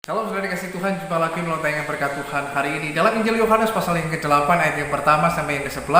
Kalau sudah dikasih Tuhan, jumpa lagi melalui tayangan berkat Tuhan hari ini. Dalam Injil Yohanes pasal yang ke-8 ayat yang pertama sampai yang ke-11,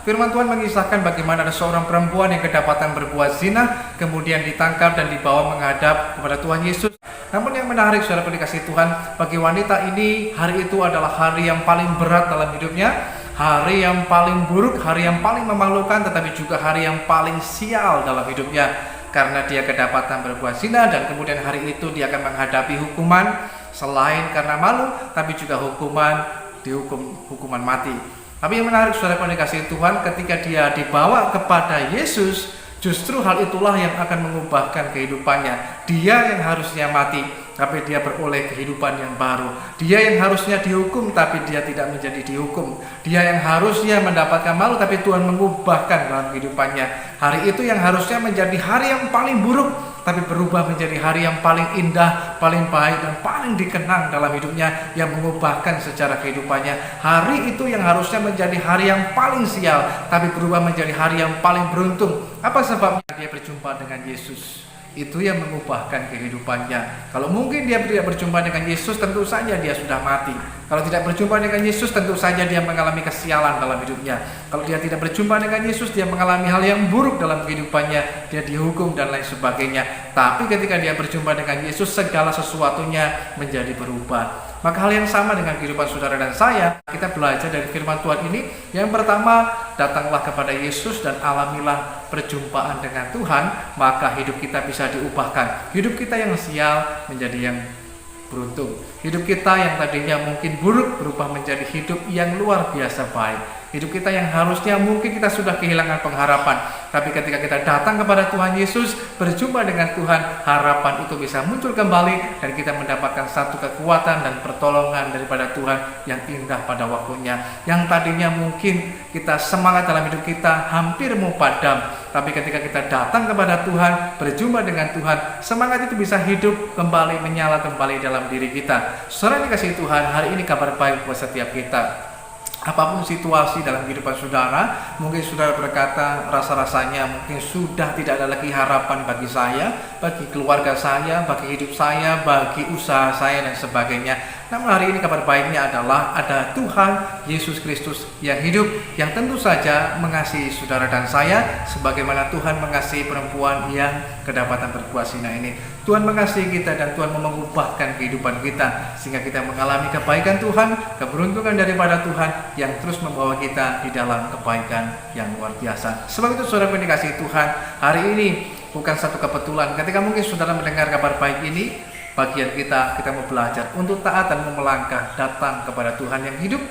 firman Tuhan mengisahkan bagaimana ada seorang perempuan yang kedapatan berbuat zina, kemudian ditangkap dan dibawa menghadap kepada Tuhan Yesus. Namun yang menarik, saudara dikasih Tuhan, bagi wanita ini, hari itu adalah hari yang paling berat dalam hidupnya, hari yang paling buruk, hari yang paling memalukan, tetapi juga hari yang paling sial dalam hidupnya. Karena dia kedapatan berbuat zina, dan kemudian hari itu dia akan menghadapi hukuman selain karena malu, tapi juga hukuman mati. Tapi yang menarik, saudara dikasihi Tuhan, ketika dia dibawa kepada Yesus, justru hal itulah yang akan mengubahkan kehidupannya. Dia yang harusnya mati, tapi dia beroleh kehidupan yang baru. Dia yang harusnya dihukum, tapi dia tidak menjadi dihukum. Dia yang harusnya mendapatkan malu, tapi Tuhan mengubahkan dalam kehidupannya. Hari itu yang harusnya menjadi hari yang paling buruk, tapi berubah menjadi hari yang paling indah, paling baik, dan paling dikenang dalam hidupnya, yang mengubahkan secara kehidupannya. Hari itu yang harusnya menjadi hari yang paling sial, tapi berubah menjadi hari yang paling beruntung. Apa sebabnya? Dia berjumpa dengan Yesus. Itu yang mengubahkan kehidupannya. Kalau mungkin dia tidak berjumpa dengan Yesus, tentu saja dia sudah mati. Kalau tidak berjumpa dengan Yesus, tentu saja dia mengalami kesialan dalam hidupnya. Kalau dia tidak berjumpa dengan Yesus, dia mengalami hal yang buruk dalam kehidupannya, dia dihukum dan lain sebagainya. Tapi ketika dia berjumpa dengan Yesus, segala sesuatunya menjadi berubah. Maka hal yang sama dengan kehidupan saudara dan saya, kita belajar dari firman Tuhan ini. Yang pertama, datanglah kepada Yesus dan alamilah perjumpaan dengan Tuhan, maka hidup kita bisa diubahkan. Hidup kita yang sial menjadi yang beruntung. Hidup kita yang tadinya mungkin buruk berubah menjadi hidup yang luar biasa baik. Hidup kita yang harusnya mungkin kita sudah kehilangan pengharapan, tapi ketika kita datang kepada Tuhan Yesus, berjumpa dengan Tuhan, harapan itu bisa muncul kembali, dan kita mendapatkan satu kekuatan dan pertolongan daripada Tuhan yang indah pada waktunya. Yang tadinya mungkin kita semangat dalam hidup kita hampir mau padam, tapi ketika kita datang kepada Tuhan, berjumpa dengan Tuhan, semangat itu bisa hidup kembali, menyala kembali dalam diri kita. Saudara dikasihi Tuhan, hari ini kabar baik buat setiap kita. Apapun situasi dalam kehidupan saudara, mungkin saudara berkata rasa-rasanya mungkin sudah tidak ada lagi harapan bagi saya, bagi keluarga saya, bagi hidup saya, bagi usaha saya dan sebagainya. Namun hari ini kabar baiknya adalah ada Tuhan Yesus Kristus yang hidup, yang tentu saja mengasihi saudara dan saya sebagaimana Tuhan mengasihi perempuan yang kedapatan berbuat zina ini. Tuhan mengasihi kita dan Tuhan mau mengubahkan kehidupan kita sehingga kita mengalami kebaikan Tuhan, keberuntungan daripada Tuhan yang terus membawa kita di dalam kebaikan yang luar biasa. Sebab itu saudara yang dikasihi Tuhan, hari ini bukan satu kebetulan ketika mungkin saudara mendengar kabar baik ini, bagian kita mau belajar untuk taat dan mau melangkah datang kepada Tuhan yang hidup.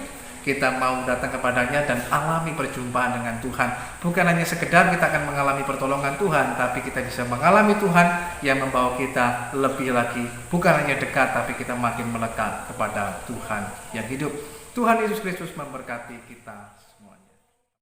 Kita mau datang kepadanya dan alami perjumpaan dengan Tuhan. Bukan hanya sekedar kita akan mengalami pertolongan Tuhan, tapi kita bisa mengalami Tuhan yang membawa kita lebih lagi. Bukan hanya dekat, tapi kita makin melekat kepada Tuhan yang hidup. Tuhan Yesus Kristus memberkati kita.